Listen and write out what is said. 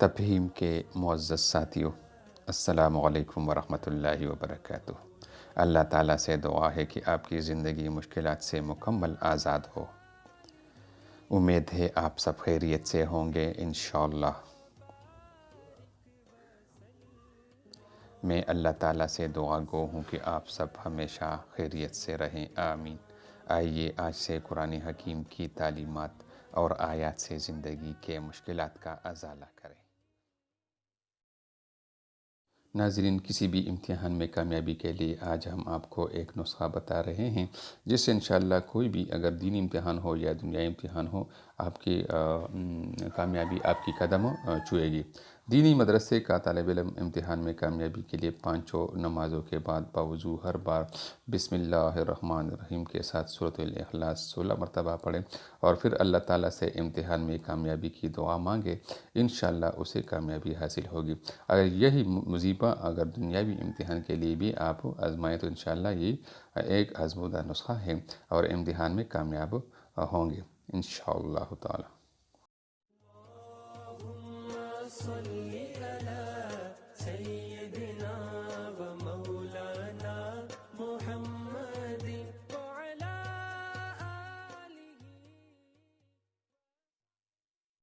تفہیم کے معزز ساتھیوں، السلام علیکم ورحمۃ اللہ وبرکاتہ۔ اللہ تعالیٰ سے دعا ہے کہ آپ کی زندگی مشکلات سے مکمل آزاد ہو۔ امید ہے آپ سب خیریت سے ہوں گے انشاءاللہ۔ میں اللہ تعالیٰ سے دعا گو ہوں کہ آپ سب ہمیشہ خیریت سے رہیں، آمین۔ آئیے آج سے قرآن حکیم کی تعلیمات اور آیات سے زندگی کے مشکلات کا ازالہ کریں۔ ناظرین، کسی بھی امتحان میں کامیابی کے لیے آج ہم آپ کو ایک نسخہ بتا رہے ہیں جس سے انشاءاللہ کوئی بھی اگر دینی امتحان ہو یا دنیائی امتحان ہو، آپ کی کامیابی آپ کی قدم چھوئے گی۔ دینی مدرسے کا طالب علم امتحان میں کامیابی کے لیے پانچوں نمازوں کے بعد باوضو ہر بار بسم اللہ الرحمن الرحیم کے ساتھ سورۃ الاخلاص 16 مرتبہ پڑھیں اور پھر اللہ تعالیٰ سے امتحان میں کامیابی کی دعا مانگے، انشاءاللہ اسے کامیابی حاصل ہوگی۔ اگر یہی مصیبہ اگر دنیاوی امتحان کے لیے بھی آپ آزمائیں تو انشاءاللہ یہ ایک آزمودہ نسخہ ہے اور امتحان میں کامیاب ہوں گے انشاءاللہ تعالی۔